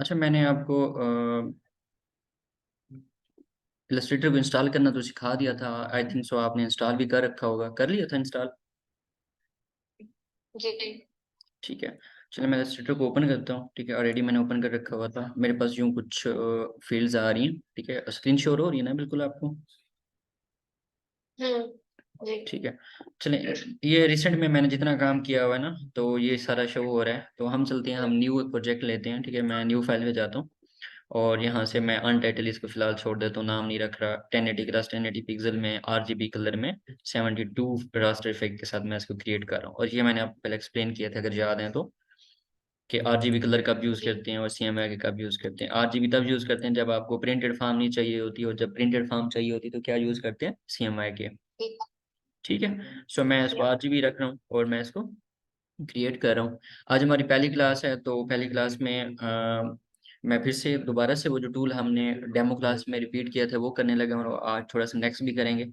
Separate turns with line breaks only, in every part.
अच्छा, मैंने आपको इलस्ट्रेटर को इंस्टॉल करना तो सिखा दिया था। आई थिंक सो आपने इंस्टॉल भी कर रखा होगा, कर लिया था इंस्टॉल।
जी।
ठीक है, चलिए मैं इलस्ट्रेटर को ओपन करता हूँ। ठीक है, ऑलरेडी मैंने ओपन कर रखा हुआ था। मेरे पास यूँ कुछ फील्ड्स आ रही हैं। ठीक है, स्क्रीन शोर हो रही है ना बिल्कुल आपको?
हम्म। जी।
ठीक है, चलिए ये रिसेंट में मैंने जितना काम किया हुआ है ना, तो ये सारा शो हो रहा है। तो हम चलते हैं, हम न्यू प्रोजेक्ट लेते हैं। ठीक है, मैं न्यू फाइल में जाता हूँ और यहाँ से मैं अनटाइटल इसको फिलहाल छोड़ देता हूँ, नाम नहीं रख रहा। 1080 क्रॉस 1080 पिक्सल में RGB कलर में 72 रास्टर इफेक्ट के साथ मैं इसको क्रिएट कर रहा हूँ। और ये मैंने आपको पहले एक्सप्लेन किया था, अगर याद है तो, कि RGB कलर कब यूज़
जी।
करते हैं और CMYK कब यूज़ करते हैं। RGB तब यूज़ करते हैं जब आपको प्रिंटेड फॉर्म नहीं चाहिए होती, और जब प्रिंटेड फॉर्म चाहिए होती तो क्या यूज़ करते हैं, CMYK।
ठीक।
ठीक है, सो मैं इसको RGB रख रहा हूँ और मैं इसको क्रिएट कर रहा हूँ। आज हमारी पहली क्लास है, तो पहली क्लास में मैं फिर से दोबारा से वो जो टूल हमने डेमो क्लास में रिपीट किया था वो करने लगा हूँ, और आज थोड़ा सा नेक्स्ट भी करेंगे,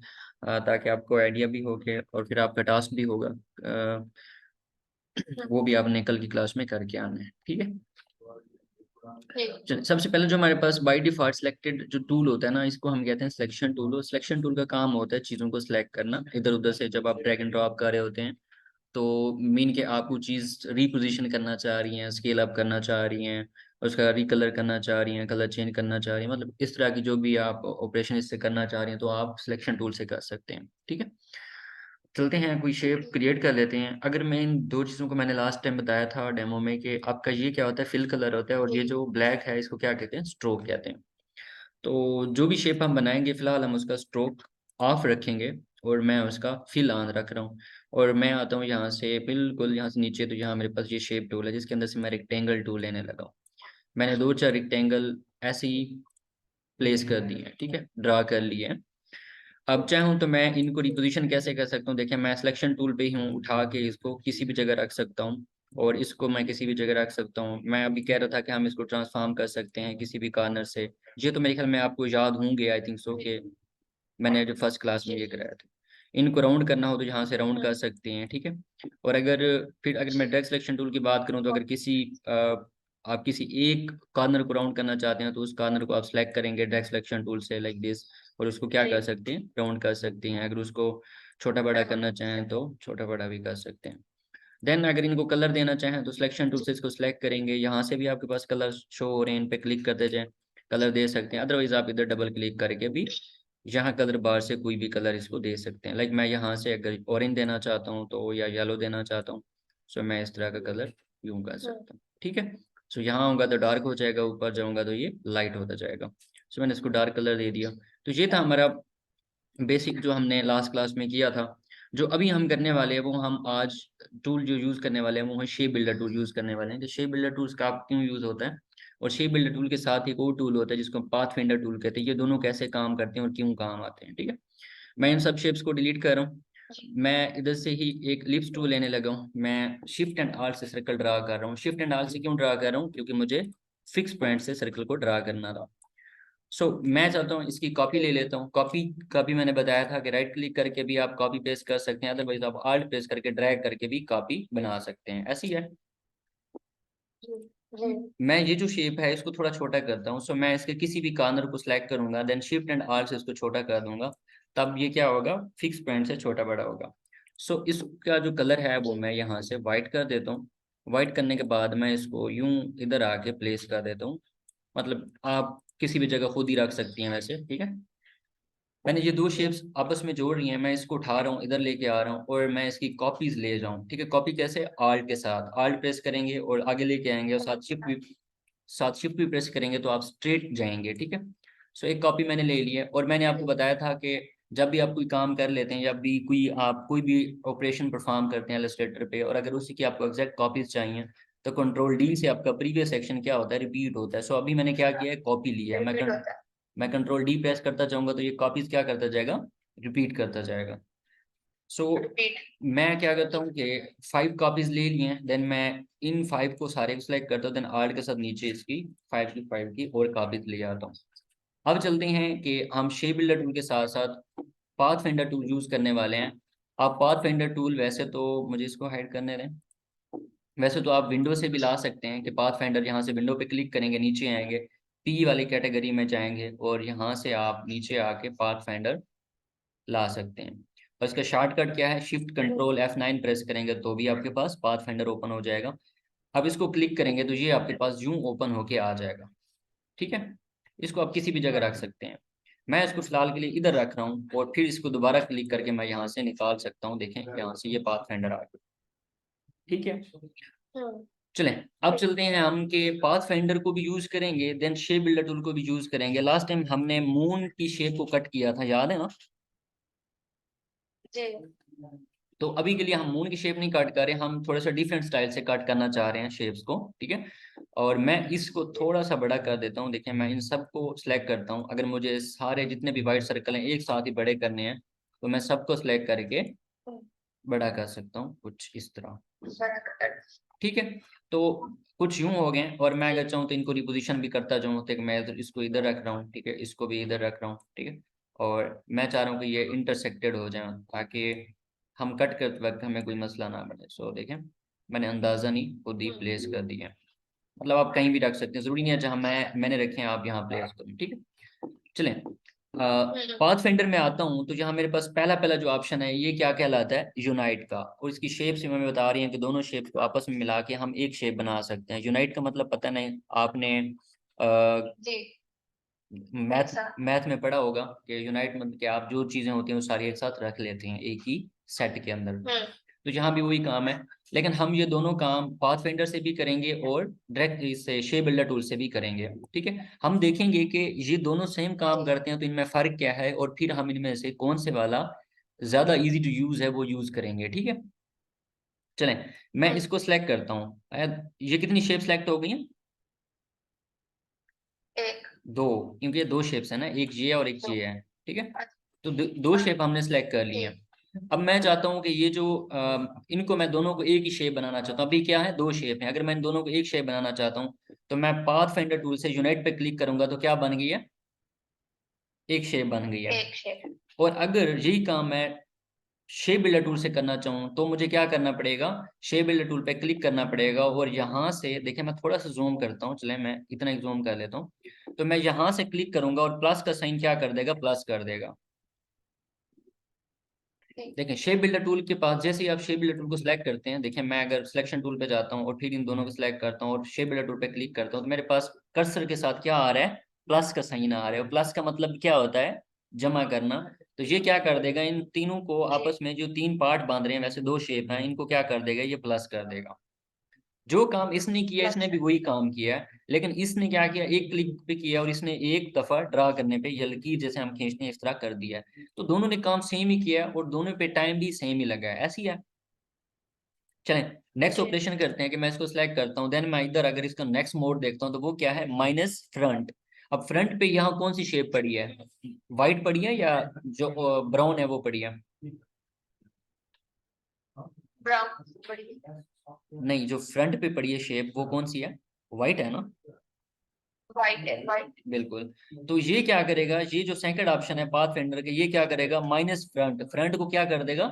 ताकि आपको आइडिया भी हो के और फिर आपका टास्क भी होगा। वो भी आपने कल की क्लास में करके आना है। ठीक है,
ठीक।
चलिए सबसे पहले जो हमारे पास बाय डिफॉल्ट सिलेक्टेड जो टूल होता है ना, इसको हम कहते हैं सिलेक्शन टूल। और सिलेक्शन टूल का काम होता है चीज़ों को सिलेक्ट करना इधर उधर से। जब आप ड्रैग एंड ड्रॉप कर रहे होते हैं, तो मीन के आप वो चीज़ रिपोजिशन करना चाह रही हैं, स्केल अप करना चाह रही हैं, उसका रिकलर करना चाह रही हैं, कलर चेंज करना चाह रही हैं, मतलब इस तरह की जो भी आप ऑपरेशन इससे करना चाह रही हैं, तो आप सिलेक्शन टूल से कर सकते हैं। ठीक है, चलते हैं कोई शेप क्रिएट कर लेते हैं। अगर मैं इन दो चीज़ों को मैंने लास्ट टाइम बताया था डेमो में, कि आपका ये क्या होता है, फिल कलर होता है, और
जी।
ये जो ब्लैक है इसको क्या कहते हैं, स्ट्रोक कहते हैं। तो जो भी शेप हम बनाएंगे फिलहाल हम उसका स्ट्रोक ऑफ रखेंगे, और मैं उसका फिल ऑन रख रहा हूँ। और मैं आता हूँ यहाँ से, बिल्कुल यहाँ से नीचे, तो यहाँ मेरे पास ये शेप टूल है जिसके अंदर से मैं रेक्टेंगल टूल लेने लगा हूँ। मैंने दो चार रेक्टेंगल ऐसे ही प्लेस कर दिए हैं। ठीक है, ड्रा कर लिए हैं। अब चाहूँ तो मैं इनको रिपोजिशन कैसे कर सकता हूँ, देखिए मैं सिलेक्शन टूल पे ही हूँ, उठा के इसको किसी भी जगह रख सकता हूँ, और इसको मैं किसी भी जगह रख सकता हूँ। मैं अभी कह रहा था कि हम इसको ट्रांसफॉर्म कर सकते हैं किसी भी कॉर्नर से। ये तो मेरे ख्याल में आपको याद होंगे, आई थिंक सो, कि मैंने जो फर्स्ट क्लास में ये कराया था। इनको राउंड करना हो तो यहाँ से राउंड कर सकते हैं। ठीक है, और अगर मैं ड्रैग सिलेक्शन टूल की बात करूँ, तो अगर आप किसी एक कॉर्नर को राउंड करना चाहते हैं, तो उस कॉर्नर को आप सेलेक्ट करेंगे ड्रैग सिलेक्शन टूल से, लाइक दिस, और उसको क्या कर सकते हैं, राउंड कर सकते हैं। अगर उसको छोटा बड़ा करना चाहें तो छोटा बड़ा भी कर सकते हैं। देन अगर इनको कलर देना चाहें तो सिलेक्शन टूल से इसको सिलेक्ट करेंगे, यहाँ से भी आपके पास कलर शो हो रहे हैं, इन पे क्लिक करते जाएं, कलर दे सकते हैं। अदरवाइज आप इधर डबल क्लिक करके भी यहाँ कलर बार से कोई भी कलर इसको दे सकते हैं। लाइक मैं यहाँ से अगर ऑरेंज देना चाहता हूँ तो, या येलो देना चाहता हूँ, सो मैं इस तरह का कलर यूँ कर सकता हूँ। ठीक है, सो यहाँ होगा तो डार्क हो जाएगा, ऊपर जाऊँगा तो ये लाइट होता जाएगा। सो मैंने इसको डार्क कलर दे दिया। तो ये था हमारा बेसिक जो हमने लास्ट क्लास में किया था। जो अभी हम करने वाले हैं, वो हम आज टूल जो यूज़ करने वाले हैं वो है शेप बिल्डर टूल यूज़ करने वाले हैं। तो शेप बिल्डर टूल्स का क्यों यूज़ होता है, और शेप बिल्डर टूल के साथ एक और टूल होता है जिसको पाथ फाइंडर टूल कहते हैं। ये दोनों कैसे काम करते हैं और क्यों काम आते हैं। ठीक है, मैं इन सब शेप्स को डिलीट कर रहा हूँ। मैं इधर से ही एक लिप्स टूल लेने लगा हूँ। मैं शिफ्ट एंड आल्ट से सर्कल ड्रा कर रहा हूँ। शिफ्ट एंड आल्ट से क्यों ड्रा कर रहा हूँ, क्योंकि मुझे फिक्स पॉइंट से सर्कल को ड्रा करना था। मैं चाहता हूँ इसकी कॉपी ले लेता हूँ। कॉपी का भी मैंने बताया था कि राइट क्लिक करके भी आप कॉपी पेस्ट कर सकते हैं, अदरवाइज आप आल्ट प्रेस करके ड्रैग करके भी कॉपी बना सकते हैं। ऐसी है।
जी।
मैं ये जो शेप है इसको थोड़ा छोटा करता हूँ। मैं इसके किसी भी कॉर्नर को सिलेक्ट करूंगा, देन शिफ्ट एंड आल्ट से इसको छोटा कर दूंगा, तब ये क्या होगा, फिक्स पॉइंट से छोटा बड़ा होगा। इसका जो कलर है वो मैं यहाँ से वाइट कर देता हूँ। वाइट करने के बाद मैं इसको यूं इधर आके प्लेस कर देता हूँ। मतलब आप किसी भी जगह खुद ही रख सकती हैं वैसे। ठीक है, मैंने ये दो शेप्स आपस में जोड़ रही हैं, मैं इसको उठा रहा हूँ, इधर लेके आ रहा हूँ, और मैं इसकी कॉपीज ले जाऊँ। ठीक है, कॉपी कैसे, आल्ट के साथ आल्ट प्रेस करेंगे और आगे लेके आएंगे, और साथ शिफ्ट भी प्रेस करेंगे तो आप स्ट्रेट जाएंगे। ठीक है, एक कॉपी मैंने ले ली है। और मैंने आपको बताया था कि जब भी आप कोई काम कर लेते हैं, जब भी आप कोई भी ऑपरेशन परफॉर्म करते हैं इलस्ट्रेटर पे, और अगर उसी की आपको एग्जैक्ट कॉपीज चाहिए, तो कंट्रोल D से आपका प्रीवियस सेक्शन क्या होता है, रिपीट होता है। अभी मैंने क्या किया है, कॉपी लिया है। मैं कंट्रोल D प्रेस करता जाऊंगा तो ये कॉपीज क्या करता जाएगा, रिपीट करता जाएगा। सो मैं क्या करता हूँ कि 5 कॉपीज ले लिए हैं, देन मैं इन 5 को सारे को सिलेक्ट करता हूँ, देन आर्ट के साथ नीचे इसकी 5 की 5 की और कॉपीज ले आता हूँ। अब चलते हैं कि हम शेप बिल्डर टूल के साथ साथ पाथ फाइंडर टूल यूज करने वाले हैं। आप पाथ फाइंडर टूल, वैसे तो मुझे इसको हाइड करने दें। वैसे तो आप विंडो से भी ला सकते हैं कि पाथ फाइंडर, यहाँ से विंडो पे क्लिक करेंगे, नीचे आएंगे, पी वाली कैटेगरी में जाएंगे और यहाँ से आप नीचे आके पाथ फाइंडर ला सकते हैं। और इसका शॉर्टकट क्या है, शिफ्ट कंट्रोल F9 प्रेस करेंगे तो भी आपके पास पाथ फाइंडर ओपन हो जाएगा। अब इसको क्लिक करेंगे तो ये आपके पास यूं ओपन होके आ जाएगा। ठीक है, इसको आप किसी भी जगह रख सकते हैं। मैं इसको फिलहाल के लिए इधर रख रहा हूँ और फिर इसको दोबारा क्लिक करके मैं यहाँ से निकाल सकता हूँ। देखें यहाँ से ये पाथ फाइंडर आ गया। ठीक है, चलें अब चलते हैं हम के पाथ फाइंडर को भी यूज करेंगे, देन शेप बिल्डर टूल को भी यूज करेंगे। लास्ट टाइम हमने मून की शेप को कट किया था, याद है ना?
जी।
तो अभी के लिए हम मून की शेप नहीं कट कर रहे, हम थोड़ा सा डिफरेंट स्टाइल से कट करना चाह रहे हैं शेप्स को। ठीक है, और मैं इसको थोड़ा सा बड़ा कर देता हूँ। देखिए मैं इन सबको सिलेक्ट करता हूँ। अगर मुझे सारे जितने भी वाइट सर्कल हैं एक साथ ही बड़े करने हैं तो मैं सबको सिलेक्ट करके बड़ा कर सकता हूँ कुछ इस तरह। ठीक है, तो कुछ यूं हो गए और मैं अगर चाहूँ तो इनको रिपोजिशन भी करता जाऊँ। तो मैं इसको इधर रख रहा हूँ, ठीक है, इसको भी इधर रख रहा हूँ। ठीक है, और मैं चाह रहा हूँ कि ये इंटरसेक्टेड हो जाए ताकि हम कट करते वक्त हमें कोई मसला ना बने। सो देखें मैंने अंदाजा नहीं खुद ही प्लेस कर दिया। मतलब आप कहीं भी रख सकते हैं, जरूरी नहीं है जहाँ मैंने रखे हैं आप यहाँ प्लेस करें। ठीक है, चलें पाथ फाइंडर में आता हूँ तो यहाँ मेरे पास पहला पहला जो ऑप्शन है ये क्या कहलाता है, यूनाइट का। और इसकी शेप से हमें बता रही है कि दोनों शेप को आपस में मिला के हम एक शेप बना सकते हैं। यूनाइट का मतलब पता नहीं आपने मैथ मैथ में पढ़ा होगा कि यूनाइट मतलब कि आप जो चीजें होती हैं वो सारी एक साथ रख लेते हैं एक ही सेट के अंदर। तो यहाँ भी वही काम है, लेकिन हम ये दोनों काम पाथ फाइंडर से भी करेंगे और डायरेक्ट इससे शेप बिल्डर टूल से भी करेंगे। ठीक है, हम देखेंगे कि ये दोनों सेम काम करते हैं तो इनमें फ़र्क क्या है और फिर हम इनमें से कौन से वाला ज़्यादा इजी टू यूज़ है वो यूज़ करेंगे। ठीक है, चलें मैं इसको सिलेक्ट करता हूँ। ये कितनी शेप सेलेक्ट हो गई हैं? एक, दो, क्योंकि ये दो शेप्स है ना, एक ये और एक ये है। ठीक है, तो दो शेप हमने सेलेक्ट कर ली है। अब मैं चाहता हूँ कि ये जो इनको मैं दोनों को एक ही शेप बनाना चाहता हूँ। अभी क्या है, दो शेप है, अगर मैं इन दोनों को एक शेप बनाना चाहता हूँ तो मैं पाथ फाइंडर टूल से यूनाइट पे क्लिक करूंगा तो क्या बन गई है, एक शेप बन गई है। एक शेप। और अगर यही काम मैं शेप बिल्डर टूल से करना चाहूँ तो मुझे क्या करना पड़ेगा, शेप बिल्डर टूल पे क्लिक करना पड़ेगा और यहाँ से देखिए मैं थोड़ा सा जूम करता हूँ। चले मैं इतना ही जूम कर लेता हूँ। तो मैं यहाँ से क्लिक करूंगा और प्लस का साइन क्या कर देगा, प्लस कर देगा। देखें शेप बिल्डर टूल के पास जैसे ही आप शेप बिल्डर टूल को सिलेक्ट करते हैं, देखिए मैं अगर सिलेक्शन टूल पे जाता हूँ और फिर इन दोनों को सिलेक्ट करता हूँ और शेप बिल्डर टूल पे क्लिक करता हूँ तो मेरे पास कर्सर के साथ क्या आ रहा है, प्लस का साइन आ रहा है। और प्लस का मतलब क्या होता है, जमा करना। तो ये क्या कर देगा, इन तीनों को आपस में जो तीन पार्ट बांध रहे हैं, वैसे दो शेप हैं, इनको क्या कर देगा, ये प्लस कर देगा। जो काम इसने किया इसने भी वही काम किया है, लेकिन इसने क्या किया, एक क्लिक पे किया और इसने एक दफा ड्रा करने पे ये लकीर जैसे हम खींचते हैं इस तरह कर दिया है। तो दोनों ने काम सेम ही किया है और दोनों पे टाइम भी सेम ही लगा है, ऐसी है। चलें नेक्स्ट ऑपरेशन करते हैं कि मैं इसको सिलेक्ट करता हूँ, देन मैं इधर अगर इसका नेक्स्ट मोड देखता हूँ तो वो क्या है, माइनस फ्रंट। अब फ्रंट पे यहाँ कौन सी शेप पड़ी है, व्हाइट पड़ी है या जो ब्राउन है वो पड़ी है? ब्राउन पड़ी है। नहीं, जो फ्रंट पे पड़ी है शेप वो कौन सी है, व्हाइट है ना? व्हाइट है, व्हाइट बिल्कुल। तो ये क्या करेगा, ये जो सेकंड ऑप्शन है पाथ फाइंडर के, ये क्या करेगा, माइनस फ्रंट, फ्रंट को क्या कर देगा,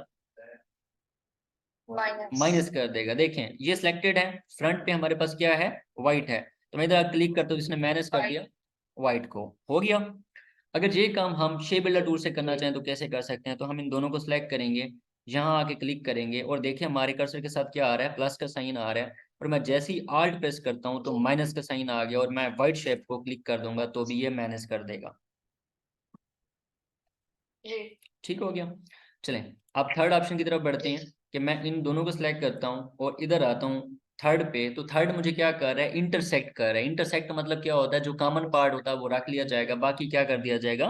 माइनस कर देगा। देखें ये सिलेक्टेड है, फ्रंट पे हमारे पास क्या है, व्हाइट है। तो मैं इधर क्लिक करता हूँ, इसने माइनस कर दिया व्हाइट को, हो गया। अगर ये काम हम शेप बिल्डर टूल से करना चाहें तो कैसे कर सकते हैं, तो हम इन दोनों को सिलेक्ट करेंगे, यहाँ आके क्लिक करेंगे और देखिए हमारे कर्सर के साथ क्या आ रहा है, प्लस का साइन आ रहा है। और मैं जैसे ही आल्ट प्रेस करता हूँ तो माइनस का साइन आ गया और मैं व्हाइट शेप को क्लिक कर दूंगा तो भी ये माइनस कर देगा। ठीक हो गया। चलें अब थर्ड ऑप्शन की तरफ बढ़ते हैं कि मैं इन दोनों को सिलेक्ट करता हूँ और इधर आता हूँ थर्ड पे। तो थर्ड मुझे क्या कर रहा है, इंटरसेक्ट कर रहा है। इंटरसेक्ट मतलब क्या होता है, जो कॉमन पार्ट होता है वो रख लिया जाएगा, बाकी क्या कर दिया जाएगा,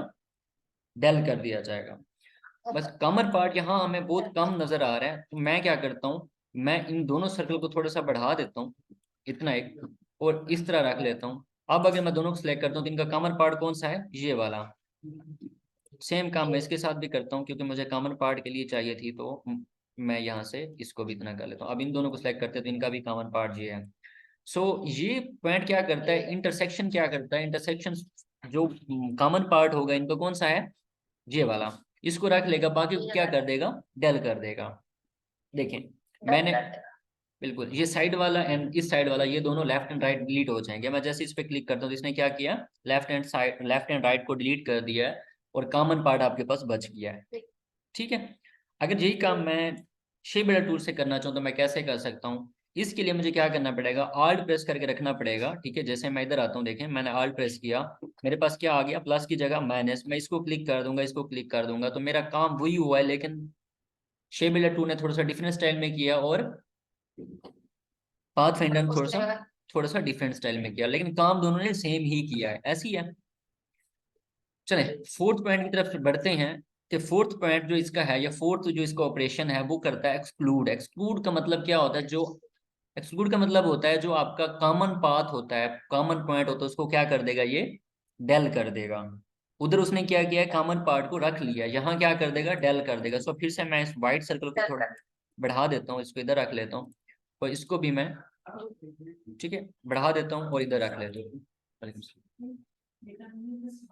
डेल कर दिया जाएगा। बस कॉमन पार्ट यहाँ हमें बहुत कम नजर आ रहा है, तो मैं क्या करता हूँ, मैं इन दोनों सर्कल को थोड़ा सा बढ़ा देता हूँ, इतना एक, और इस तरह रख लेता हूँ। अब अगर मैं दोनों को सिलेक्ट करता हूँ तो इनका कॉमन पार्ट कौन सा है, ये वाला। सेम काम मैं इसके साथ भी करता हूँ क्योंकि मुझे कॉमन पार्ट के लिए चाहिए थी, तो मैं यहाँ से इसको भी इतना कर लेता हूँ। अब इन दोनों को सिलेक्ट करते हैं तो इनका भी कॉमन पार्ट ये है। सो ये पॉइंट क्या करता है, इंटरसेक्शन क्या करता है, इंटरसेक्शन जो कॉमन पार्ट होगा इनका कौन सा है, ये वाला, इसको रख लेगा, बाकी को क्या कर देगा, डेल कर देगा। देखें मैंने बिल्कुल, ये साइड वाला एंड इस साइड वाला, ये दोनों लेफ्ट एंड राइट डिलीट हो जाएंगे। मैं जैसे इस पे क्लिक करता हूँ तो इसने क्या किया, लेफ्ट एंड राइट को डिलीट कर दिया है और कॉमन पार्ट आपके पास बच गया है। ठीक है, अगर यही काम मैं शेप बिल्डर टूल से करना चाहूँ तो मैं कैसे कर सकता हूँ? इसके लिए मुझे क्या करना पड़ेगा, आल्ट प्रेस करके रखना पड़ेगा। ठीक है, जैसे मैं इधर आता हूँ, देखें मैंने आल्ट प्रेस किया, मेरे पास क्या आ गया, प्लस की जगह माइनस। मैं इसको क्लिक कर दूंगा, इसको क्लिक कर दूंगा, तो मेरा काम वही हुआ है, लेकिन शेप बिल्डर टूल ने थोड़ा सा डिफरेंट स्टाइल में किया और पाथ फाइंडर ने थोड़ा सा डिफरेंट स्टाइल में किया, लेकिन काम दोनों ने सेम ही किया है, ऐसी है। चलें फोर्थ पॉइंट की तरफ बढ़ते हैं कि फोर्थ पॉइंट जो इसका है, या फोर्थ जो इसका ऑपरेशन है, वो करता है एक्सक्लूड। एक्सक्लूड का मतलब क्या होता है, जो एक्सक्लूड का मतलब होता है जो आपका कॉमन पाथ होता है, कॉमन पॉइंट होता है, उसको क्या कर देगा, ये डेल कर देगा। उधर उसने क्या किया है, कॉमन पार्ट को रख लिया, यहाँ क्या कर देगा, डेल कर देगा। सो फिर से मैं इस व्हाइट सर्कल को थोड़ा बढ़ा देता हूँ, इसको इधर रख लेता हूँ, और इसको भी मैं, ठीक है, बढ़ा देता हूँ और इधर रख लेता हूँ।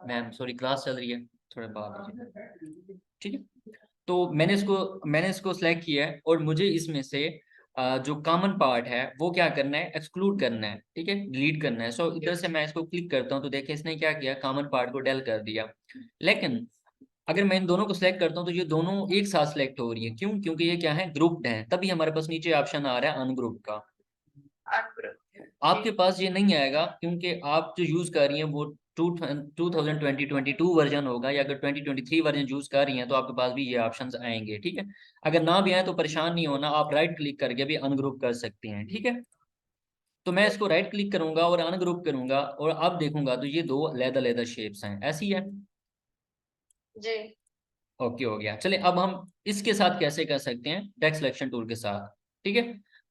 मैम सॉरी, क्लास चल रही है, थोड़ा बात। ठीक है, तो मैंने इसको सिलेक्ट किया है और मुझे इसमें से जो कॉमन पार्ट है वो क्या करना है, एक्सक्लूड करना है। ठीक है, डिलीट करना है। सो इधर से मैं इसको क्लिक करता हूँ तो देखिए इसने क्या किया, कॉमन पार्ट को डेल कर दिया। लेकिन अगर मैं इन दोनों को सिलेक्ट करता हूँ तो ये दोनों एक साथ सिलेक्ट हो रही है, क्यों? क्योंकि ये क्या है, ग्रुप्ड है, तभी हमारे पास नीचे ऑप्शन आ रहा है अनग्रुप का। आपके पास ये नहीं आएगा क्योंकि आप जो यूज कर रही हैं वो 2022 वर्जन होगा, या अगर 2023 वर्जन यूज कर रही हैं तो आपके पास भी ये ऑप्शंस आएंगे। ठीक है, अगर ना भी आए तो परेशान नहीं होना, आप राइट क्लिक करके भी अनग्रुप कर सकते हैं। ठीक है, तो मैं इसको राइट क्लिक करूंगा और अनग्रुप करूंगा और अब देखूंगा तो ये दो अलग-अलग शेप्स हैं, ऐसी है
जी।
ओके, हो गया। चलिए अब हम इसके साथ कैसे कर सकते हैं, डेस्क सिलेक्शन टूल के साथ। ठीक है,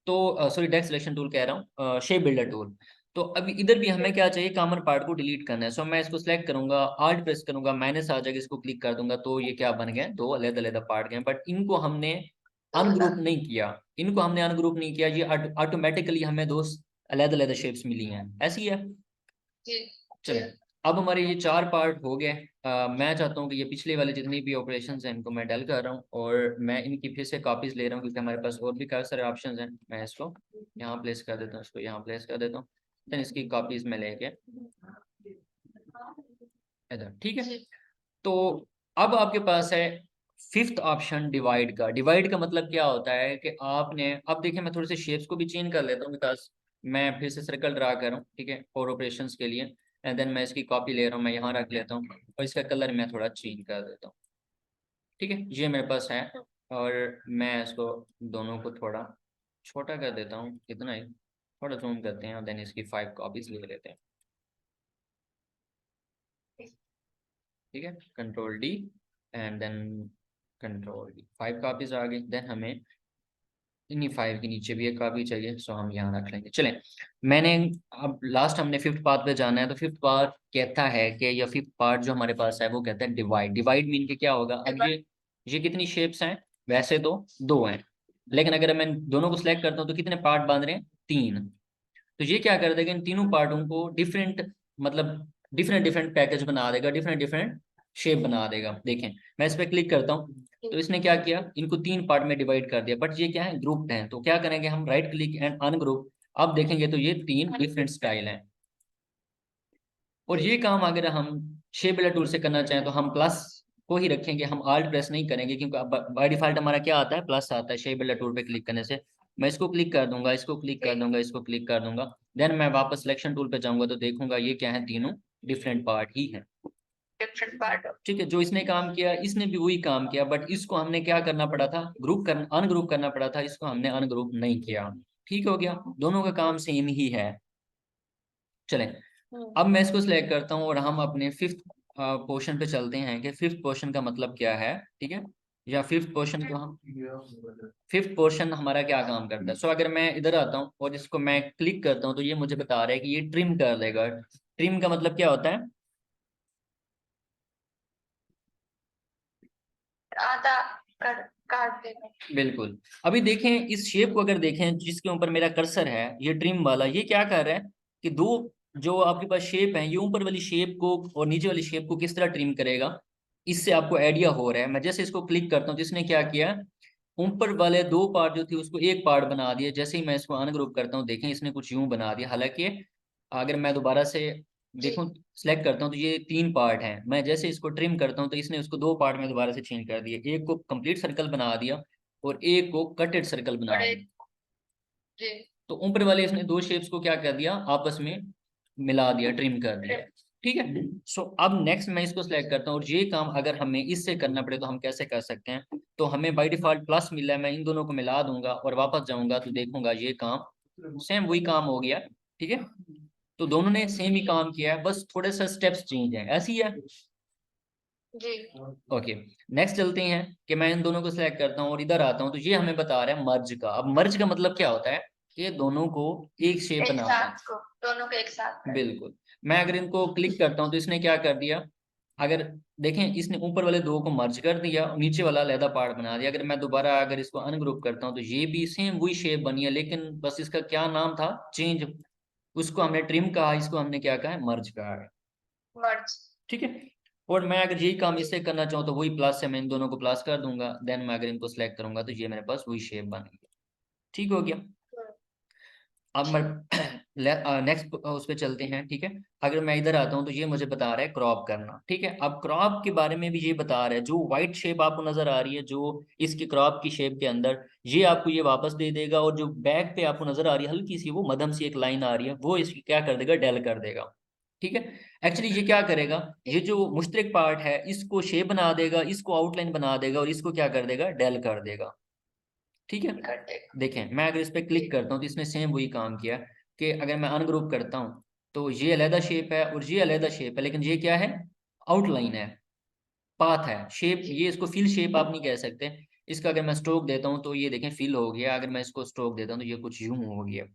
तो सॉरी, डेस्क सिलेक्शन टूल कह रहा हूँ, शेप बिल्डर टूल। तो अभी इधर भी हमें क्या चाहिए, कॉमन पार्ट को डिलीट करना है। सो मैं इसको सिलेक्ट करूंगा, आल्ट प्रेस करूंगा, माइनस आ जाएगा, इसको क्लिक कर दूंगा, तो ये क्या बन गए, दो अलग अलग पार्ट गए। बट इनको हमने अनग्रुप नहीं किया, ये ऑटोमेटिकली हमें दो अलग अलग शेप्स मिली हैं, ऐसी है। चलिए अब हमारे ये चार पार्ट हो गए। मैं चाहता हूँ कि ये पिछले वाले जितनी भी ऑपरेशंस हैं इनको मैं डल कर रहा हूँ और मैं इनकी फिर से कॉपीज ले रहा हूँ, क्योंकि हमारे पास और भी काफ़ी सारे ऑप्शंस हैं। मैं इसको यहाँ प्लेस कर देता हूँ, इसको यहाँ प्लेस कर देता हूँ, देन इसकी कॉपीज में लेके इधर। ठीक है, तो अब आपके पास है फिफ्थ ऑप्शन, डिवाइड का मतलब क्या होता है कि आपने, अब देखिए मैं थोड़े से शेप्स को भी चेंज कर लेता हूँ, बिकॉज मैं फिर से सर्कल ड्रा कर रहा हूँ। ठीक है, और ऑपरेशंस के लिए, एंड देन मैं इसकी कॉपी ले रहा हूँ, मैं यहाँ रख लेता हूँ और इसका कलर मैं थोड़ा चेंज कर देता हूँ। ठीक है, ये मेरे पास है और मैं इसको दोनों को थोड़ा छोटा कर देता हूँ, इतना ही, थोड़ा जूम करते हैं और देन इसकी 5 कॉपीज ले लेते हैं। ठीक है, control D and then control D, 5 copies आ गई। देन हमें इन्हीं 5 के नीचे भी एक कॉपी चाहिए, सो हम यहाँ रख लेंगे। चलें, मैंने अब लास्ट हमने फिफ्थ पार्ट पे जाना है, तो फिफ्थ पार्ट कहता है कि, या फिफ्थ पार्ट जो हमारे पास है वो कहता है डिवाइड मीन के क्या होगा। अब ये कितनी शेप्स हैं, वैसे तो दो हैं, लेकिन अगर मैं दोनों को सिलेक्ट करता हूँ तो कितने पार्ट बन रहे हैं, 3। तो ये क्या कर देगा, इन तीनों पार्टों को डिफरेंट, मतलब डिफरेंट डिफरेंट पैकेज बना देगा, डिफरेंट डिफरेंट शेप बना देगा। देखें मैं इस पर क्लिक करता हूँ तो इसने क्या किया, इनको 3 पार्ट में डिवाइड कर दिया, बट ये क्या है, ग्रुप्ड हैं। तो क्या करेंगे हम, राइट क्लिक एंड अनग्रुप। अब देखेंगे तो ये 3 डिफरेंट स्टाइल हैं। और ये काम अगर हम शेप बिल्डर टूल से करना चाहें तो हम प्लस को ही रखेंगे, हम आल्ट प्रेस नहीं करेंगे, क्योंकि बाय डिफॉल्ट हमारा क्या आता है, प्लस आता है शेप बिल्डर टूल पे क्लिक करने से। मैं इसको क्लिक कर दूंगा, इसको क्लिक कर दूंगा, इसको क्लिक कर दूंगा, देन मैं वापस सिलेक्शन टूल पे जाऊंगा तो देखूंगा ये क्या है, तीनों डिफरेंट पार्ट ही है, डिफरेंट पार्ट। ठीक है, जो इसने काम किया इसने भी वही काम किया, बट इसको हमने क्या करना पड़ा था, अनग्रुप करना पड़ा था, इसको हमने अनग्रुप नहीं किया। ठीक हो गया, दोनों का काम सेम ही है। चलें अब मैं इसको सिलेक्ट करता हूँ और हम अपने फिफ्थ पोर्शन पे चलते हैं कि फिफ्थ पोर्शन का मतलब क्या है। ठीक है, या फिफ्थ पोर्शन हमारा क्या काम करता है। सो अगर मैं इधर आता हूँ और इसको मैं क्लिक करता हूँ तो ये मुझे बता रहा है कि ये ट्रिम कर देगा। ट्रिम का मतलब क्या होता है, आधा काट देना। बिल्कुल, अभी देखें इस शेप को, अगर देखें जिसके ऊपर मेरा कर्सर है, ये ट्रिम वाला, ये क्या कर रहा है कि दो जो आपके पास शेप है, ये ऊपर वाली शेप को और नीचे वाली शेप को किस तरह ट्रिम करेगा, इससे आपको आइडिया हो रहा है। मैं जैसे इसको क्लिक करता हूँ, जिसने क्या किया, ऊपर वाले दो पार्ट जो थे उसको एक पार्ट बना दिया। जैसे ही मैं इसको अनग्रुप करता हूँ, देखें इसने कुछ यूं बना दिया। हालांकि अगर मैं दोबारा से
जी।
देखूं, सेलेक्ट करता हूँ, तो ये तीन पार्ट हैं। मैं जैसे इसको ट्रिम करता हूँ तो इसने उसको दो पार्ट में दोबारा से चेंज कर दिया। एक को कंप्लीट सर्कल बना दिया और एक को कटेड सर्कल
और
बना
एक।
दिया।
जी।
तो ऊपर वाले इसने दो शेप्स को क्या कर दिया, आपस में मिला दिया, ट्रिम कर दिया। ठीक है। सो अब नेक्स्ट मैं इसको सिलेक्ट करता हूँ, और ये काम अगर हमें इससे करना पड़े तो हम कैसे कर सकते हैं। तो हमें बाय डिफॉल्ट प्लस मिला है, मैं इन दोनों को मिला दूंगा और वापस जाऊंगा तो देखूंगा ये काम सेम वही काम हो गया। ठीक है। तो दोनों ने सेम ही काम किया है, बस थोड़े से स्टेप्स चेंज है, ऐसी है।
जी।
ओके। नेक्स्ट चलते हैं कि मैं इन दोनों को सिलेक्ट करता हूँ और इधर आता हूँ, तो ये हमें बता रहा है मर्ज का। अब मर्ज का मतलब क्या होता है कि दोनों को एक शेप
एक
बनाना है।
साथ को, दोनों को एक साथ कर।
बिल्कुल। मैं अगर इनको क्लिक करता हूँ तो इसने क्या कर दिया, अगर देखें इसने ऊपर वाले दो को मर्ज कर दिया और नीचे वाला अलहदा पार्ट बना दिया। अगर मैं दोबारा अगर इसको अनग्रुप करता हूँ तो ये भी सेम वही शेप बनी है, लेकिन बस इसका क्या नाम था, चेंज। उसको हमने ट्रिम कहा, इसको हमने क्या कहा है, मर्ज कहा है।
मर्ज।
ठीक है। और मैं अगर यही काम इससे करना चाहूँ तो वही प्लस से मैं इन दोनों को प्लस कर दूंगा। देन मैं अगर इनको सिलेक्ट करूंगा तो ये मेरे पास वही शेप बन गई। ठीक हो गया। अब मैं
जी।
नेक्स्ट उस पे चलते हैं। ठीक है। अगर मैं इधर आता हूँ तो ये मुझे बता रहा है क्रॉप करना। ठीक है। अब क्रॉप के बारे में भी ये बता रहा है, जो व्हाइट शेप आपको नजर आ रही है जो इसकी क्रॉप की शेप के अंदर, ये आपको ये वापस दे देगा। और जो बैक पे आपको नजर आ रही है हल्की सी वो मध्यम सी एक लाइन आ रही है, वो इसकी क्या कर देगा, डेल कर देगा। ठीक है। एक्चुअली ये क्या करेगा, ये
जी।
जो मुश्तरक पार्ट है इसको शेप बना देगा, इसको आउटलाइन बना देगा और इसको क्या कर देगा, डेल कर देगा। ठीक है।
कर देगा।
देखें मैं अगर इस पर
जी।
क्लिक करता हूँ तो इसने सेम वही काम किया कि अगर मैं अनग्रुप करता हूँ तो ये अलहदा शेप है और ये अलहदा शेप है, लेकिन ये क्या है, आउटलाइन है, पाथ है, शेप।
जी।
ये इसको फिल शेप आप नहीं कह सकते। इसका अगर मैं स्ट्रोक देता हूँ तो ये देखें फिल हो गया। अगर मैं इसको स्ट्रोक देता हूँ तो ये कुछ यूं हो गया।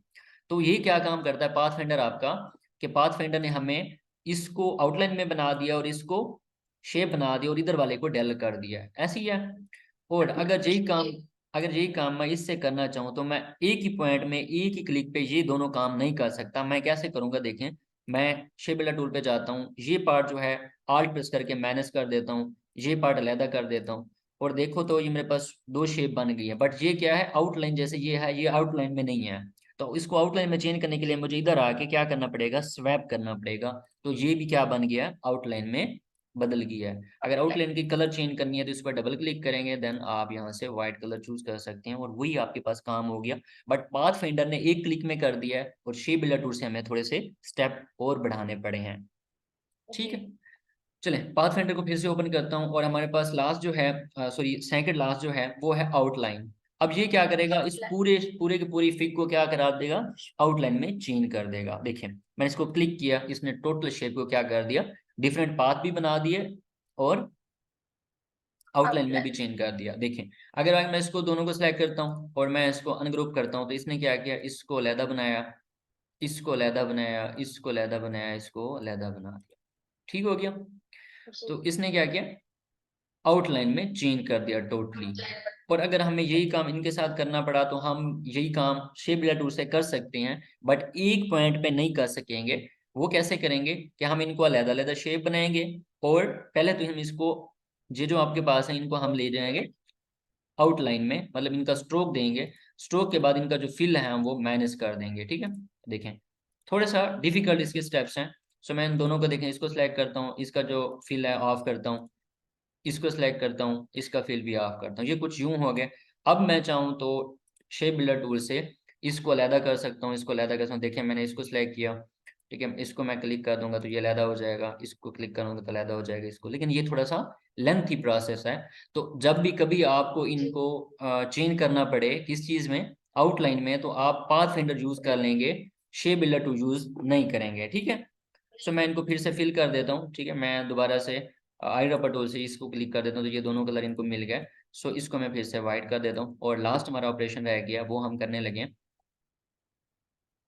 तो ये क्या काम करता है पाथ फाइंडर आपका, कि पाथ फाइंडर ने हमें इसको आउटलाइन में बना दिया और इसको शेप बना दिया और इधर वाले को डेल कर दिया, ऐसी है। और
जी।
अगर यही काम मैं इससे करना चाहूँ तो मैं एक ही पॉइंट में एक ही क्लिक पे ये दोनों काम नहीं कर सकता। मैं कैसे करूंगा, देखें मैं शेप बिल्डर टूल पे जाता हूँ, ये पार्ट जो है आल्ट प्रेस करके मैनेज कर देता हूँ, ये पार्ट अलहदा कर देता हूँ, और देखो तो ये मेरे पास दो शेप बन गई है। बट ये क्या है, आउटलाइन जैसे ये है, ये आउटलाइन में नहीं है। तो इसको आउटलाइन में चेंज करने के लिए मुझे इधर आके क्या करना पड़ेगा, स्वैप करना पड़ेगा। तो ये भी क्या बन गया, आउटलाइन में बदल गया है। अगर आउटलाइन की कलर चेंज करनी है तो इस पर डबल क्लिक करेंगे, देन आप यहाँ से व्हाइट कलर चूज कर सकते हैं और वही आपके पास काम हो गया। बट पाथ फाइंडर ने एक क्लिक में कर दिया है और शेप बिल्डर टूल से हमें थोड़े से स्टेप और बढ़ाने पड़े हैं। ठीक
जी।
है। चलें पाथ फाइंडर को फिर से ओपन करता हूँ और हमारे पास लास्ट जो है, सॉरी सेकंड लास्ट जो है वो है आउटलाइन। अब ये क्या करेगा, इस
आउटलाइन।
पूरे पूरे की पूरी फिग को क्या करा देगा, आउटलाइन में चेंज कर देगा। देखिए मैंने इसको क्लिक किया, इसने टोटल शेप को क्या कर दिया, डिफरेंट पाथ भी बना दिए और आउटलाइन में भी
आउटलाइन।
चेंज कर दिया। देखें अगर आज मैं इसको दोनों को सिलेक्ट करता हूँ और मैं इसको अनग्रुप करता हूँ तो इसने क्या किया, इसको अलहदा बनाया, इसको अलहदा बनाया, इसको अलहदा बनाया, इसको अलहदा बना दिया। ठीक हो गया।
जी।
तो इसने क्या किया, आउटलाइन में चेंज कर दिया टोटली।
आउटलाइन
और अगर हमें
पर।
यही काम इनके साथ करना पड़ा तो हम यही काम शेप बिल्डर टूल से कर सकते हैं, बट एक पॉइंट पे नहीं कर सकेंगे। वो कैसे करेंगे कि हम इनको अलग अलग शेप बनाएंगे और पहले तो हम इसको, ये जो आपके पास है इनको हम ले जाएंगे आउटलाइन में, मतलब इनका स्ट्रोक देंगे। स्ट्रोक के बाद इनका जो फिल है हम वो मैनेज कर देंगे। ठीक है। देखें थोड़ा सा डिफिकल्ट इसके स्टेप्स हैं। सो मैं इन दोनों को देखें, इसको सिलेक्ट करता हूँ, इसका जो फिल है ऑफ करता हूँ, इसको सिलेक्ट करता हूँ, इसका फिल भी ऑफ करता हूँ, ये कुछ यूं हो गए। अब मैं चाहूँ तो शेप बिल्डर टूल से इसको अलहदा कर सकता हूँ, इसको अलहदा कर सकता हूँ। देखिए मैंने इसको सिलेक्ट किया, ठीक है, इसको मैं क्लिक कर दूंगा तो ये अलहदा हो जाएगा, इसको क्लिक करूंगा तो अलहदा हो जाएगा इसको, लेकिन ये थोड़ा सा लेंथी प्रोसेस है। तो जब भी कभी आपको
जी।
इनको चेंज करना पड़े किस चीज़ में, आउटलाइन में, तो आप पाथ फाइंडर यूज कर लेंगे, शेप बिल्डर टूल यूज नहीं करेंगे। ठीक है। सो मैं इनको फिर से फिल कर देता हूँ। ठीक है। मैं दोबारा से आई रबर टूल से इसको क्लिक कर देता हूँ तो ये दोनों कलर इनको मिल गए। सो इसको मैं फिर से वाइट कर देता हूँ और लास्ट हमारा ऑपरेशन रह गया वो हम करने लगे हैं।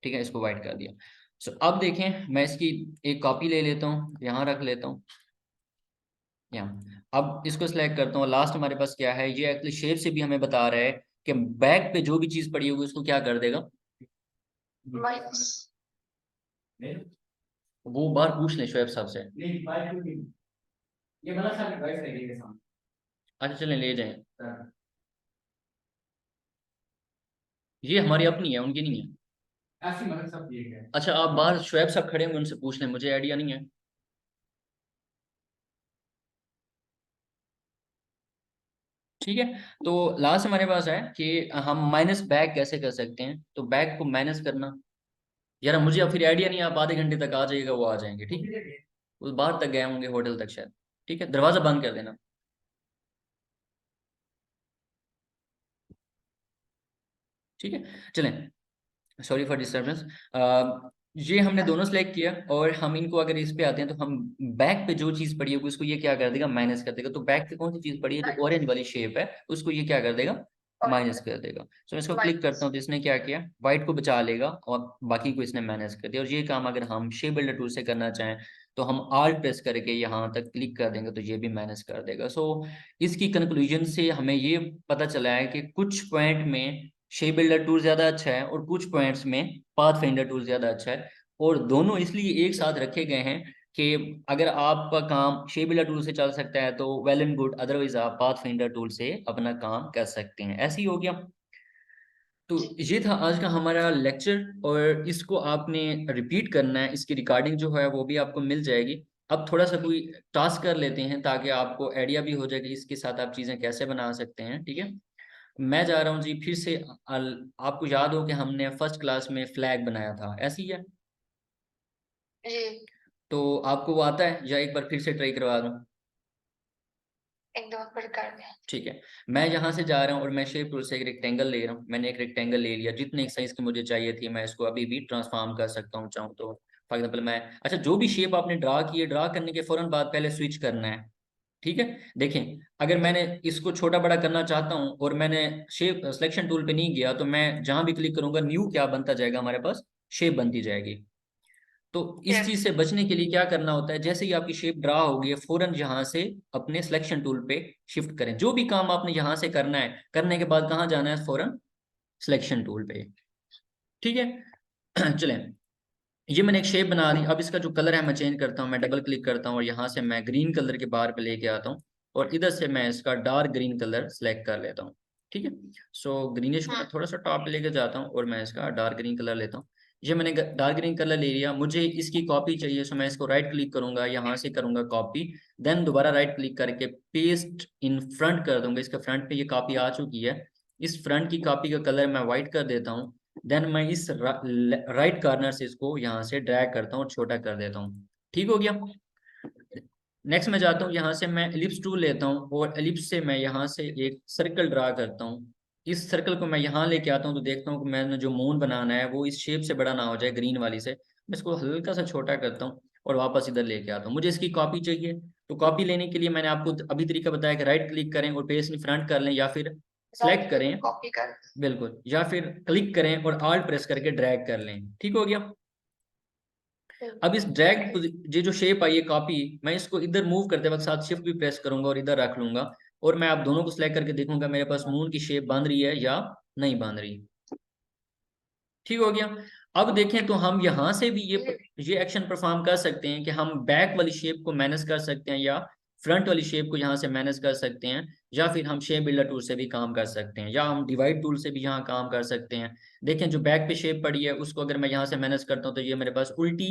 ठीक है। इसको वाइट कर दिया। सो अब देखें मैं इसकी एक कॉपी ले लेता हूँ, यहाँ रख लेता हूँ, यहाँ। अब इसको सिलेक्ट करता हूँ। लास्ट हमारे पास क्या है, ये एक्चुअली शेप से भी हमें बता रहा है कि बैक पे जो भी चीज पड़ी होगी उसको क्या कर देगा,
माइनस।
वो बार पूछ ले शोएब साहब से। अच्छा चलें ले जाएं। ये हमारी अपनी है, उनकी नहीं है।
ऐसी मतलब सब ठीक है।
अच्छा, आप बाहर शुएब साहब खड़े होंगे, उनसे पूछ लें, मुझे आइडिया नहीं है। ठीक है। तो लास्ट हमारे पास है कि हम माइनस बैक कैसे कर सकते हैं। तो बैक को माइनस करना, यार मुझे अब फिर आइडिया नहीं है, आप आधे घंटे तक आ जाइएगा, वो आ जाएंगे। ठीक है, वो बाहर तक गए होंगे, होटल तक शायद। ठीक है, दरवाजा बंद कर देना। ठीक है, चलें। Sorry for disturbance. ये हमने दोनों सेलेक्ट किया, और हम इनको अगर इस पे आते हैं, तो हम बैक पे जो चीज पड़ी होगी उसको ये क्या कर देगा, माइनस कर देगा। तो बैक पे कौन सी चीज पड़ी है, जो ऑरेंज वाली शेप है, उसको ये क्या कर देगा, माइनस कर देगा। तो मैं इसको क्लिक करता हूँ, तो इसने क्या किया, व्हाइट को बचा लेगा और बाकी को इसने माइनस कर दिया। और ये काम अगर हम शेप बिल्डर टूल से करना चाहें, तो हम आल्ट प्रेस करके यहाँ तक क्लिक कर देंगे, तो ये भी माइनस कर देगा। सो इसकी कंक्लूजन से हमें ये पता चला है कि कुछ पॉइंट में शेप बिल्डर टूल ज्यादा अच्छा है, और कुछ पॉइंट्स में पाथ फाइंडर टूल ज्यादा अच्छा है। और दोनों इसलिए एक साथ रखे गए हैं कि अगर आपका काम शेप बिल्डर टूल से चल सकता है तो वेल एंड गुड, अदरवाइज आप पाथ फाइंडर टूल से अपना काम कर सकते हैं। ऐसे ही हो गया। तो ये था आज का हमारा लेक्चर, और इसको आपने रिपीट करना है। इसकी रिकॉर्डिंग जो है वो भी आपको मिल जाएगी। अब थोड़ा सा कोई टास्क कर लेते हैं, ताकि आपको आइडिया भी हो जाए कि इसके साथ आप चीज़ें कैसे बना सकते हैं। ठीक है, मैं जा रहा हूँ जी फिर से। आपको याद हो कि हमने फर्स्ट क्लास में फ्लैग बनाया था, ऐसी है।
जी,
तो आपको वो आता है, या एक बार फिर से ट्राई करवा दूँ।
एक दो बार कर दें।
ठीक है, मैं यहाँ से जा रहा हूँ और मैं शेप टूल से एक रेक्टेंगल ले रहा हूँ। मैंने एक रेक्टेंगल ले लिया, जितने एक साइज की मुझे चाहिए थी, मैं इसको अभी भी ट्रांसफॉर्म कर सकता हूँ चाहूँ तो। फॉर एग्जाम्पल मैं, अच्छा, जो भी शेप आपने ड्रा की है, ड्रा करने के फौरन बाद पहले स्विच करना है। ठीक है, देखें, अगर मैंने इसको छोटा बड़ा करना चाहता हूँ और मैंने शेप सिलेक्शन टूल पे नहीं गया, तो मैं जहां भी क्लिक करूंगा, न्यू क्या बनता जाएगा, हमारे पास शेप बनती जाएगी। तो इस चीज से बचने के लिए क्या करना होता है, जैसे ही आपकी शेप ड्रा होगी, फौरन यहाँ से अपने सिलेक्शन टूल पे शिफ्ट करें। जो भी काम आपने यहाँ से करना है, करने के बाद कहाँ जाना है, फौरन सिलेक्शन टूल पे। ठीक है चलें, ये मैंने एक शेप बना दी। अब इसका जो कलर है मैं चेंज करता हूँ, मैं डबल क्लिक करता हूँ और यहाँ से मैं ग्रीन कलर के बार पे लेके आता हूँ, और इधर से मैं इसका डार्क ग्रीन कलर सेलेक्ट कर लेता हूँ। ठीक है, सो ग्रीनिश को मैं थोड़ा सा टॉप पे लेके जाता हूँ, और मैं इसका डार्क ग्रीन कलर लेता हूँ। ये मैंने डार्क ग्रीन कलर ले लिया, मुझे इसकी कॉपी चाहिए, सो मैं इसको राइट क्लिक करूंगा, यहाँ से करूंगा कॉपी, देन दोबारा राइट क्लिक करके पेस्ट इन फ्रंट कर दूंगा। इसका फ्रंट पे ये कॉपी आ चुकी है, इस फ्रंट की कॉपी का कलर मैं व्हाइट कर देता हूँ। देन मैं इस राइट कॉर्नर से इसको यहाँ से ड्रैग करता हूँ और छोटा कर देता हूँ। ठीक हो गया। नेक्स्ट मैं जाता हूँ, यहाँ से मैं एलिप्स टूल लेता हूँ, और एलिप्स से मैं यहाँ से एक सर्कल ड्रा करता हूँ। इस सर्कल को मैं यहाँ लेके आता हूँ, तो देखता हूँ कि मैंने जो मून बनाना है वो इस शेप से बड़ा ना हो जाए, ग्रीन वाली से। मैं इसको हल्का सा छोटा करता हूँ और वापस इधर लेके आता हूँ। मुझे इसकी कॉपी चाहिए, तो कॉपी लेने के लिए मैंने आपको अभी तरीका बताया कि राइट क्लिक करें और पेस्ट इन फ्रंट कर लें, या फिर सेलेक्ट करें,
कॉपी कर।
बिल्कुल, या फिर क्लिक करें और आल्ट प्रेस करके ड्रैग कर लें। ठीक हो गया। अब इस ड्रैग, ये जो शेप आई है कॉपी, मैं इसको इधर मूव करते वक्त साथ शिफ्ट भी प्रेस करूंगा और इधर रख लूंगा, और मैं आप दोनों को सिलेक्ट करके देखूंगा मेरे पास मून की शेप बन रही है या नहीं बन रही। ठीक हो गया। अब देखें तो हम यहाँ से भी ये एक्शन परफॉर्म कर सकते हैं कि हम बैक वाली शेप को मैनेज कर सकते हैं, या फ्रंट वाली शेप को यहाँ से मैनेज कर सकते हैं, या फिर हम शेप बिल्डर टूल से भी काम कर सकते हैं, या हम डिवाइड टूल से भी यहाँ काम कर सकते हैं। देखें, जो बैक पे शेप पड़ी है उसको अगर मैं यहाँ से मैनेज करता हूँ, तो ये मेरे पास उल्टी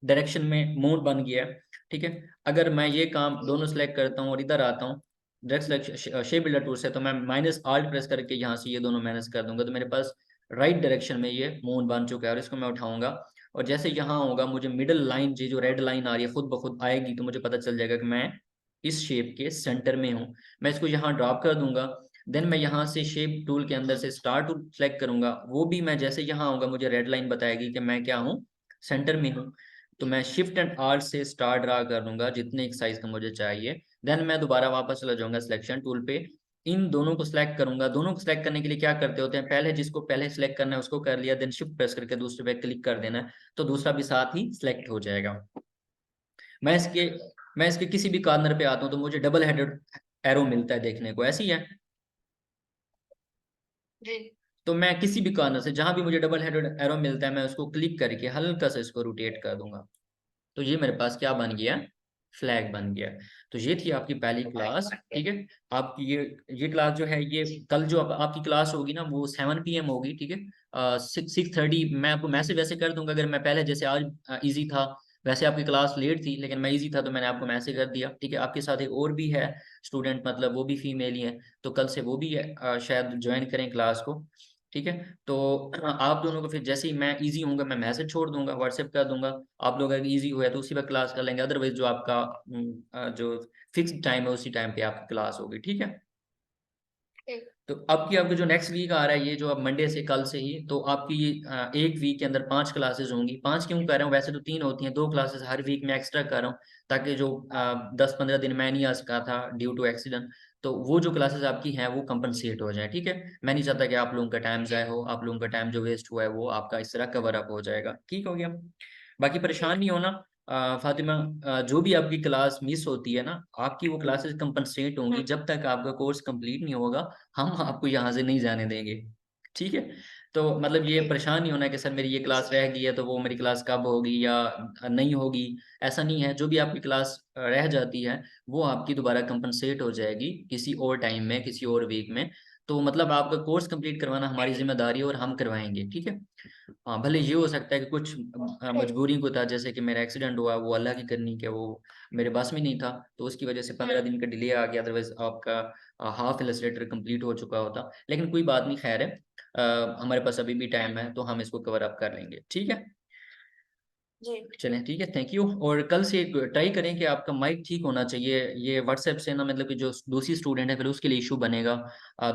डायरेक्शन में मून बन गया है। ठीक है, अगर मैं ये काम दोनों सेलेक्ट करता हूँ और इधर आता हूँ डायरेक्ट शेप बिल्डर टूल से, तो मैं माइनस आल्ट प्रेस करके यहाँ से ये दोनों मैनेज कर दूंगा, तो मेरे पास राइट डायरेक्शन में ये मून बन चुका है। और इसको मैं उठाऊंगा, और जैसे यहाँ होगा, मुझे मिडल लाइन, जो रेड लाइन आ रही है, खुद ब खुद आएगी, तो मुझे पता चल जाएगा कि मैं इस शेप के सेंटर में हूँ। मैं इसको यहाँ ड्रॉप कर दूंगा। देन मैं यहाँ से शेप टूल के अंदर से स्टार टूल सेलेक्ट करूंगा, वो भी मैं जैसे यहाँ आऊंगा, मुझे रेड लाइन बताएगी कि मैं क्या हूँ, सेंटर में हूँ। तो मैं शिफ्ट एंड आर से स्टार ड्रा कर दूंगा जितने एक साइज का मुझे चाहिए। देन मैं दोबारा वापस चला जाऊंगा सिलेक्शन टूल पे, इन दोनों को सिलेक्ट करूंगा। दोनों को सिलेक्ट करने के लिए क्या करते होते हैं, पहले जिसको पहले सिलेक्ट करना है उसको कर लिया, देन शिफ्ट प्रेस करके दूसरे पे क्लिक कर देना है, तो दूसरा भी साथ ही सिलेक्ट हो जाएगा। मैं इसके मैं इसके किसी भी कॉर्नर पे आता हूँ, तो मुझे डबल हेडेड एरो मिलता है देखने को, ऐसी है।
जी,
तो मैं किसी भी कॉर्नर से जहां भी मुझे डबल हेडेड एरो मिलता है, मैं उसको क्लिक करके हल्का से इसको रोटेट कर दूंगा, तो ये मेरे पास क्या बन गया, फ्लैग बन गया। तो ये थी आपकी पहली क्लास, ठीक है। आपकी ये क्लास जो है, ये कल जो आपकी क्लास होगी ना, वो 7 PM होगी, ठीक है। 6:30 मैं आपको मैसेज वैसे कर दूंगा, अगर मैं पहले जैसे आज इजी था, वैसे आपकी क्लास लेट थी लेकिन मैं इजी था तो मैंने आपको मैसेज कर दिया, ठीक है। आपके साथ एक और भी है स्टूडेंट, मतलब वो भी फीमेल ही है, तो कल से वो भी शायद ज्वाइन करें क्लास को, ठीक है। तो आप दोनों को फिर जैसे ही मैं इजी होऊंगा मैं मैसेज छोड़ दूंगा, व्हाट्सएप कर दूंगा। आप लोग अगर इजी हुआ तो उसी पर क्लास कर लेंगे, अदरवाइज जो आपका जो फिक्स टाइम है उसी टाइम पे आपकी क्लास होगी, ठीक है।
ठीक।
तो आपकी आपको जो नेक्स्ट वीक आ रहा है, ये जो अब मंडे से कल से ही, तो आपकी ये एक वीक के अंदर 5 क्लासेस होंगी। 5 क्यों कर रहा हूँ, वैसे तो 3 होती हैं, 2 क्लासेस हर वीक में एक्स्ट्रा कर रहा हूँ, ताकि जो 10-15 दिन मैं नहीं आ सका था ड्यू टू एक्सीडेंट, तो वो जो क्लासेस आपकी हैं वो कंपनसेट हो जाए, ठीक है। मैं नहीं चाहता कि आप लोगों का टाइम ज़ाय हो, आप लोगों का टाइम जो वेस्ट हुआ है वो आपका इस तरह कवर अप हो जाएगा, ठीक हो गया। बाकी परेशान नहीं होना फातिमा, जो भी आपकी क्लास मिस होती है ना, आपकी वो क्लासेस कंपनसेट होंगी, जब तक आपका कोर्स कंप्लीट नहीं होगा हम आपको यहाँ से नहीं जाने देंगे, ठीक है। तो मतलब ये
ठीक।
परेशान नहीं होना कि सर मेरी ये क्लास रह गई है तो वो मेरी क्लास कब होगी या नहीं होगी, ऐसा नहीं है। जो भी आपकी क्लास रह जाती है वो आपकी दोबारा कंपनसेट हो जाएगी किसी और टाइम में, किसी और वीक में। तो मतलब आपका कोर्स कंप्लीट करवाना हमारी जिम्मेदारी है और हम करवाएंगे, ठीक है। हाँ, भले ये हो सकता है कि कुछ
ठीक।
मजबूरी को था, जैसे कि मेरा एक्सीडेंट हुआ, वो अल्लाह की करनी के वो मेरे बस में नहीं था, तो उसकी वजह से 15 दिन का डिले आ गया, अदरवाइज आपका हाफ इलस्ट्रेटर कंप्लीट हो चुका होता। लेकिन कोई बात नहीं, खैर है। हमारे पास अभी भी टाइम है तो हम इसको कवर अप कर लेंगे, ठीक है।
जी।
चलें, ठीक है, थैंक यू। और कल से ट्राई करें कि आपका माइक ठीक होना चाहिए। ये व्हाट्सएप से ना, मतलब कि जो दूसरी स्टूडेंट है फिर उसके लिए इशू बनेगा।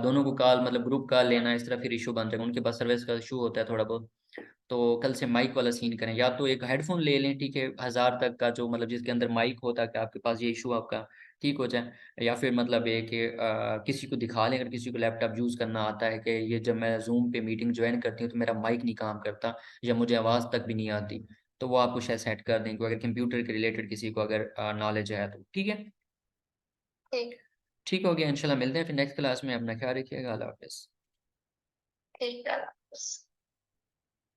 दोनों को कॉल, मतलब ग्रुप कॉल लेना, इस तरह फिर इशू बन जाएगा, उनके पास सर्विस का इशू होता है थोड़ा बहुत। तो कल से माइक वाला सीन करें, या तो एक हेडफोन ले लें, ठीक है, 1000 तक का, जो मतलब जिसके अंदर माइक होता है, कि आपके पास ये इशू आपका ठीक हो जाए। या फिर मतलब ये कि किसी को दिखा लें, अगर किसी को लैपटॉप यूज़ करना आता है, कि ये जब मैं जूम पे मीटिंग ज्वाइन करती हूँ तो मेरा माइक नहीं काम करता या मुझे आवाज़ तक भी नहीं आती, तो वो आपको शायद सेट कर दें, अगर कंप्यूटर के रिलेटेड किसी को अगर नॉलेज है तो, ठीक है।
ठीक।
ठीक हो गया, इंशाल्लाह मिलते हैं फिर नेक्स्ट क्लास में। अपना ख्याल रखिएगा, अल्लाह हाफिज़।
ठीक है।